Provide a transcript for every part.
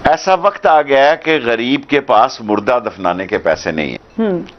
ऐसा वक्त आ गया है कि गरीब के पास मुर्दा दफनाने के पैसे नहीं है।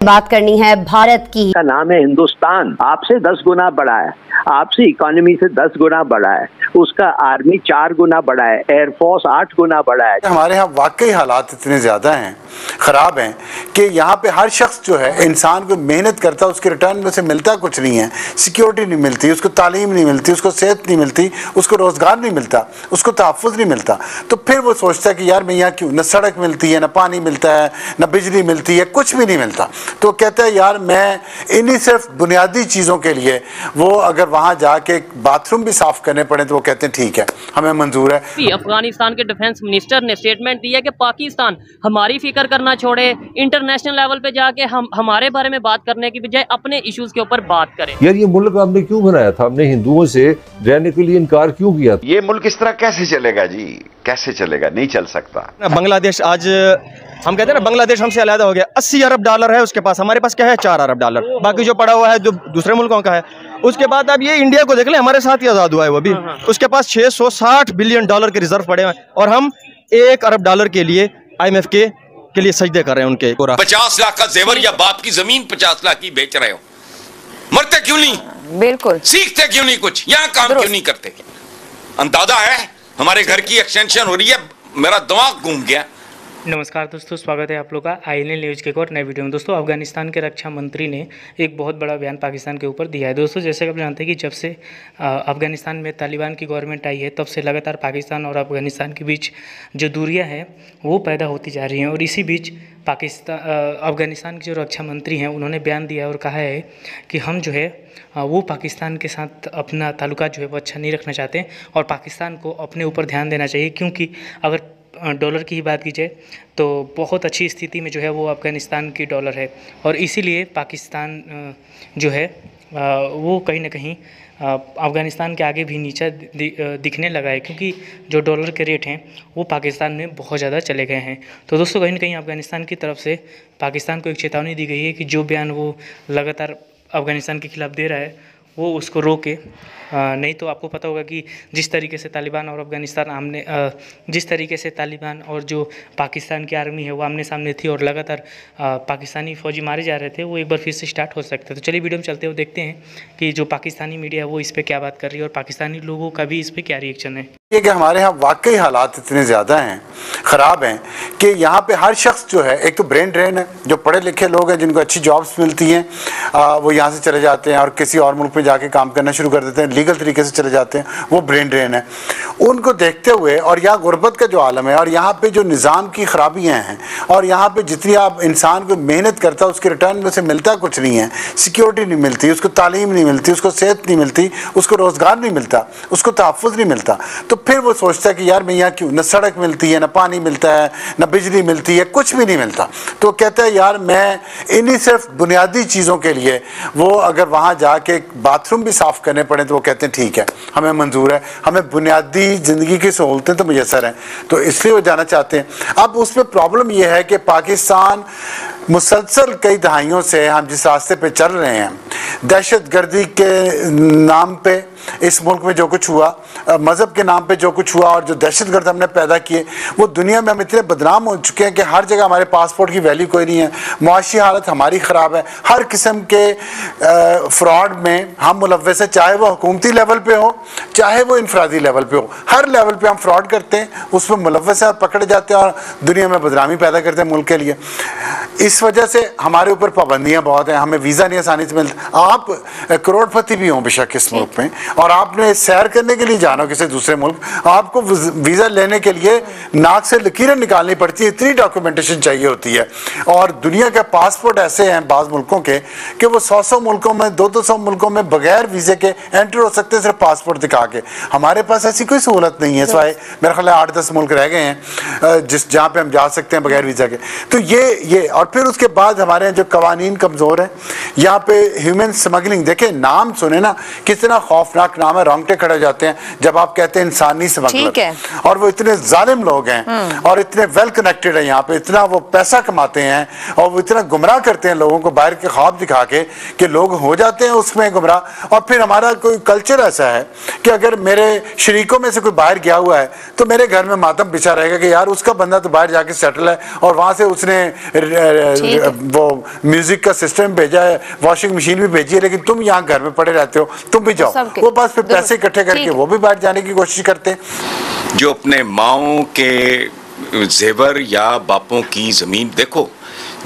बात करनी है भारत की। का नाम है हिंदुस्तान, आपसे 10 गुना बड़ा है, आपसे इकोनॉमी से 10 गुना बड़ा है, उसका आर्मी 4 गुना बड़ा है, एयरफोर्स 8 गुना बड़ा है। हमारे यहाँ वाकई हालात इतने ज्यादा हैं, खराब हैं कि यहाँ पे हर शख्स जो है इंसान को मेहनत करता है, उसके रिटर्न में से मिलता कुछ नहीं है। सिक्योरिटी नहीं मिलती उसको, तालीम नहीं मिलती उसको, सेहत नहीं मिलती उसको, रोजगार नहीं मिलता उसको, तहफ़्फ़ुज़ नहीं मिलता। तो फिर वो सोचता है कि यार मैं यहाँ क्यों, न सड़क मिलती है, न पानी मिलता है, न बिजली मिलती है, कुछ भी नहीं मिलता। तो कहता है यार मैं इन्हीं सिर्फ बुनियादी चीज़ों के लिए, वो अगर वहाँ जाके बाथरूम भी साफ करने पड़े तो वो कहते हैं ठीक है हमें मंजूर है। अफगानिस्तान के डिफेंस मिनिस्टर ने स्टेटमेंट दिया कि पाकिस्तान हमारी फिक्र करना छोड़े, इंटरनेशनल लेवल पे जाके हमारे बारे में बात करने की बजाय अपने इश्यूज के ऊपर बात करें। यार ये मुल्क हमने क्यों बनाया था? हमने हिंदुओं से रहने के लिए इनकार क्यों किया? ये मुल्क इस तरह कैसे चलेगा जी, कैसे चलेगा? नहीं चल सकता। बांग्लादेश आज हम कहते हैं ना, बांग्लादेश हमसे अलग हो गया। 80 अरब डॉलर है उसके पास, हमारे पास क्या है 4 अरब डॉलर, बाकी जो पड़ा हुआ है जो दूसरे मुल्कों का है। उसके बाद अब ये इंडिया को देख ले, हमारे साथ ही आज़ाद हुआ है वो भी, उसके पास 660 बिलियन डॉलर के रिजर्व पड़े हुए हैं और हम 1 अरब डॉलर के लिए IMF के लिए सजदे कर रहे हैं उनके। 50 लाख का जेवर या बाप की जमीन 50 लाख की बेच रहे हो, मरते क्यों नहीं? बिल्कुल। सीखते क्यों नहीं? कुछ यहाँ काम क्यों नहीं करते? अंदाजा है हमारे घर की एक्सटेंशन हो रही है, मेरा दिमाग घूम गया। नमस्कार दोस्तों, स्वागत है आप लोग का INL न्यूज़ के एक और नए वीडियो में। दोस्तों अफगानिस्तान के रक्षा मंत्री ने एक बहुत बड़ा बयान पाकिस्तान के ऊपर दिया है। दोस्तों जैसे कि आप जानते हैं कि जब से अफगानिस्तान में तालिबान की गवर्नमेंट आई है तब से लगातार पाकिस्तान और अफगानिस्तान के बीच जो दूरियां हैं वो पैदा होती जा रही हैं। और इसी बीच अफगानिस्तान के जो रक्षा मंत्री हैं उन्होंने बयान दिया और कहा है कि हम जो है वो पाकिस्तान के साथ अपना ताल्लुका जो है वो अच्छा नहीं रखना चाहते और पाकिस्तान को अपने ऊपर ध्यान देना चाहिए, क्योंकि अगर डॉलर की ही बात की जाए तो बहुत अच्छी स्थिति में जो है वो अफ़गानिस्तान की डॉलर है। और इसीलिए पाकिस्तान जो है वो कहीं ना कहीं अफ़गानिस्तान के आगे भी नीचा दिखने लगा है, क्योंकि जो डॉलर के रेट हैं वो पाकिस्तान में बहुत ज़्यादा चले गए हैं। तो दोस्तों कहीं ना कहीं अफ़गानिस्तान की तरफ से पाकिस्तान को एक चेतावनी दी गई है कि जो बयान वो लगातार अफ़गानिस्तान के खिलाफ़ दे रहा है वो उसको रोके, नहीं तो आपको पता होगा कि जिस तरीके से तालिबान और अफ़गानिस्तान जिस तरीके से तालिबान और जो पाकिस्तान की आर्मी है वो आमने सामने थी और लगातार पाकिस्तानी फ़ौजी मारे जा रहे थे, वो एक बार फिर से स्टार्ट हो सकते। तो चलिए वीडियो में चलते हुए देखते हैं कि जो पाकिस्तानी मीडिया है वो इस पर क्या बात कर रही है और पाकिस्तानी लोगों का भी इस पर क्या रिएक्शन है। ये कि हमारे यहाँ वाकई हालात इतने ज़्यादा हैं, ख़राब हैं कि यहाँ पे हर शख्स जो है, एक तो ब्रेन ड्रेन है, जो पढ़े लिखे लोग हैं जिनको अच्छी जॉब्स मिलती हैं वो यहाँ से चले जाते हैं और किसी और मुल्क में जाके काम करना शुरू कर देते हैं, लीगल तरीके से चले जाते हैं, वो ब्रेन ड्रेन है। उनको देखते हुए और यहाँ गुर्बत का जो आलम है और यहाँ पे जो निज़ाम की ख़राबियाँ हैं और यहाँ पे जितनी आप इंसान को मेहनत करता है उसके रिटर्न में से मिलता कुछ नहीं है। सिक्योरिटी नहीं मिलती उसको, तालीम नहीं मिलती उसको, सेहत नहीं मिलती उसको, रोज़गार नहीं मिलता उसको, तहफ़्फ़ुज़ नहीं मिलता। तो फिर वो सोचता है कि यार मैं यहाँ क्यों, न सड़क मिलती है, न पानी मिलता है, न बिजली मिलती है, कुछ भी नहीं मिलता। तो कहता है यार मैं इन्हीं सिर्फ बुनियादी चीज़ों के लिए, वो अगर वहाँ जाके बाथरूम भी साफ़ करने पड़े तो वो कहते हैं ठीक है हमें मंजूर है, हमें बुनियादी ज़िंदगी की सहूलतें तो मुयसर हैं, तो इसलिए वो जाना चाहते हैं। अब उसमें प्रॉब्लम यह है कि पाकिस्तान मुसलसल कई दहाइयों से हम जिस रास्ते पे चल रहे हैं, दहशतगर्दी के नाम पे इस मुल्क में जो कुछ हुआ, मज़हब के नाम पे जो कुछ हुआ और जो दहशतगर्द हमने पैदा किए, वो दुनिया में हम इतने बदनाम हो चुके हैं कि हर जगह हमारे पासपोर्ट की वैल्यू कोई नहीं है, मुआशी हालत हमारी ख़राब है, हर किस्म के फ्रॉड में हम मुलव्वस हैं, चाहे वो हुकूमती लेवल पे हो चाहे वो इनफरादी लेवल पे हो, हर लेवल पे हम फ्रॉड करते हैं, उसमें मुलव्वस हैं और पकड़े जाते हैं और दुनिया में बदनामी पैदा करते हैं मुल्क के लिए। इस वजह से हमारे ऊपर पाबंदियाँ बहुत हैं, हमें वीज़ा नहीं आसानी से मिलता। आप करोड़पति भी हों बेशक इस मुल्क में और आपने सैर करने के लिए जाना हो किसी दूसरे मुल्क, आपको वीज़ा लेने के लिए नाक से लकीरें निकालनी पड़ती है, इतनी डॉक्यूमेंटेशन चाहिए होती है। और दुनिया के पासपोर्ट ऐसे हैं बाज़ मुल्कों के कि वो 100 मुल्कों में, 200 मुल्कों में बगैर वीज़े के एंटर हो सकते हैं सिर्फ पासपोर्ट दिखा के। हमारे पास ऐसी कोई सहूलत नहीं है, सिवाय मेरे ख्याल 8-10 मुल्क रह गए हैं जहाँ पे हम जा सकते हैं बगैर वीज़ा के। तो ये और फिर फिर उसके बाद हमारे यहाँ जो कवानीन कमज़ोर हैं, यहाँ पे ह्यूमन स्मगलिंग, देखें नाम सुने ना कितना खौफनाक नाम है, रोंगटे खड़े हो जाते हैं जब आप कहते हैं इंसानी स्मगलर। और वो इतने जालिम लोग हैं और इतने वेल कनेक्टेड है यहाँ पे, इतना वो पैसा कमाते हैं और वो इतना गुमराह करते हैं लोगों को बाहर के ख्वाब दिखा के कि लोग हो जाते हैं उसमें गुमराह। और फिर हमारा कोई कल्चर ऐसा है कि अगर मेरे शरीकों में से कोई बाहर गया हुआ है तो मेरे घर में मातम बिछा रहेगा कि यार उसका बंदा तो बाहर जाके सेटल है और वहां से उसने वो म्यूजिक का सिस्टम भेजा है, वॉशिंग मशीन भी भेजी है, लेकिन तुम यहाँ घर में पड़े रहते हो, तुम भी जाओ। वो बस फिर पैसे इकट्ठे करके वो भी बाहर जाने की कोशिश करते हैं। जो अपने माओ के जेवर या बापों की जमीन, देखो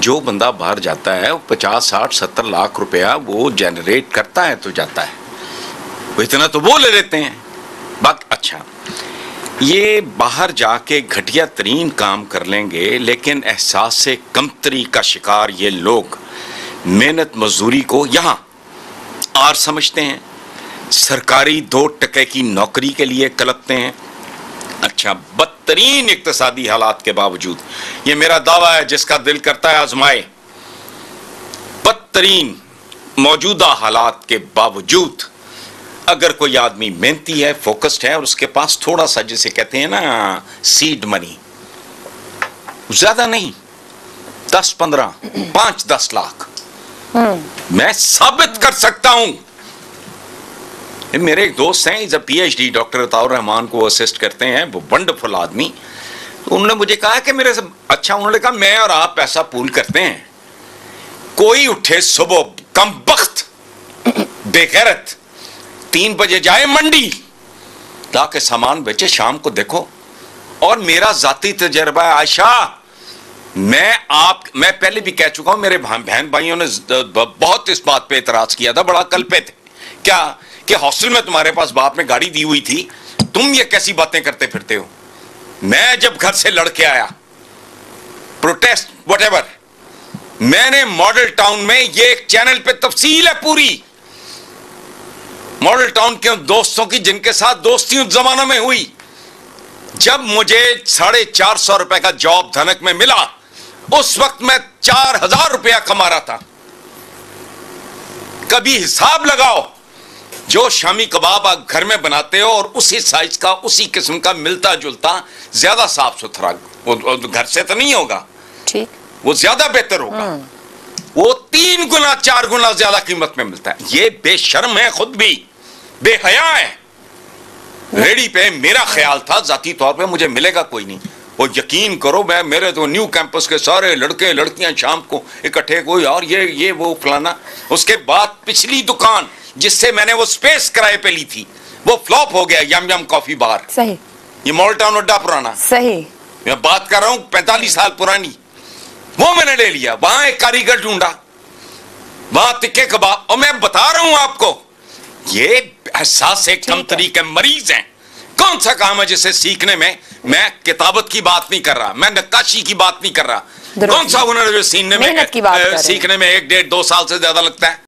जो बंदा बाहर जाता है वो 50, 60, 70 लाख रुपया वो जनरेट करता है तो जाता है, वो इतना तो वो ले लेते हैं। बात अच्छा, ये बाहर जाके घटिया तरीन काम कर लेंगे, लेकिन एहसास से कमतरी का शिकार ये लोग मेहनत मजदूरी को यहाँ आर समझते हैं, सरकारी 2 टके की नौकरी के लिए कलपते हैं। अच्छा, बदतरीन इक्तिसादी हालात के बावजूद, ये मेरा दावा है जिसका दिल करता है आजमाए, बदतरीन मौजूदा हालात के बावजूद अगर कोई आदमी मेहनती है, फोकस्ड है और उसके पास थोड़ा सा, जिसे कहते हैं ना सीड मनी, ज्यादा नहीं, 10-15, 5-10 लाख, मैं साबित कर सकता हूं। मेरे एक दोस्त हैं, is a PhD, doctor Ataur Rahman को असिस्ट करते हैं, वो वंडरफुल आदमी। तो उन्होंने मुझे कहा कि मेरे से अच्छा, उन्होंने कहा मैं और आप पैसा पूल करते हैं, कोई उठे सुबह कमबख्त बेगैरत 3 बजे जाए मंडी लाके सामान बेचे, शाम को देखो। और मेरा जाती तजर्बा है आयशा, मैं पहले भी कह चुका हूं, मेरे बहन भाइयों ने बहुत इस बात पे एतराज किया था, बड़ा कल्पे थे क्या कि हॉस्टल में तुम्हारे पास बाप ने गाड़ी दी हुई थी, तुम ये कैसी बातें करते फिरते हो। मैं जब घर से लड़के आया, प्रोटेस्ट व्हाटएवर, मैंने मॉडल टाउन में, ये एक चैनल पे तफसील है पूरी, मॉडल टाउन के दोस्तों की जिनके साथ दोस्ती उस जमाना में हुई, जब मुझे 450 रुपए का जॉब धनक में मिला, उस वक्त मैं 4000 रुपया कमा रहा था। कभी हिसाब लगाओ, जो शामी कबाब आप घर में बनाते हो और उसी साइज का, उसी किस्म का मिलता जुलता, ज्यादा साफ सुथरा, वो घर से तो नहीं होगा, ठीक, वो ज्यादा बेहतर होगा, वो 3 गुना 4 गुना ज्यादा कीमत में मिलता है। ये बेशर्म है, खुद भी बेहया है। रेडी पे मेरा ख्याल था जाती तौर पे मुझे मिलेगा कोई नहीं, वो यकीन करो, मैं मेरे तो न्यू कैंपस के सारे लड़के लड़कियां शाम को इकट्ठे, कोई और ये वो फलाना। उसके बाद पिछली दुकान जिससे मैंने वो स्पेस किराए पे ली थी, वो फ्लॉप हो गया, यम यम कॉफी बार, सही, ये मॉल टाउन अड्डा पुराना, सही, मैं बात कर रहा हूं 45 साल पुरानी, वो मैंने ले लिया। वहां एक कारीगर ढूंढा, वहां तिक्के कबाब, और मैं बता रहा हूं आपको, ये एहसास एक कम तरीके मरीज हैं। कौन सा काम है जिसे सीखने में, मैं किताबत की बात नहीं कर रहा, मैं नक्काशी की बात नहीं कर रहा, कौन सा हुनर जो सीखने में 1, 1.5, 2 साल से ज्यादा लगता है।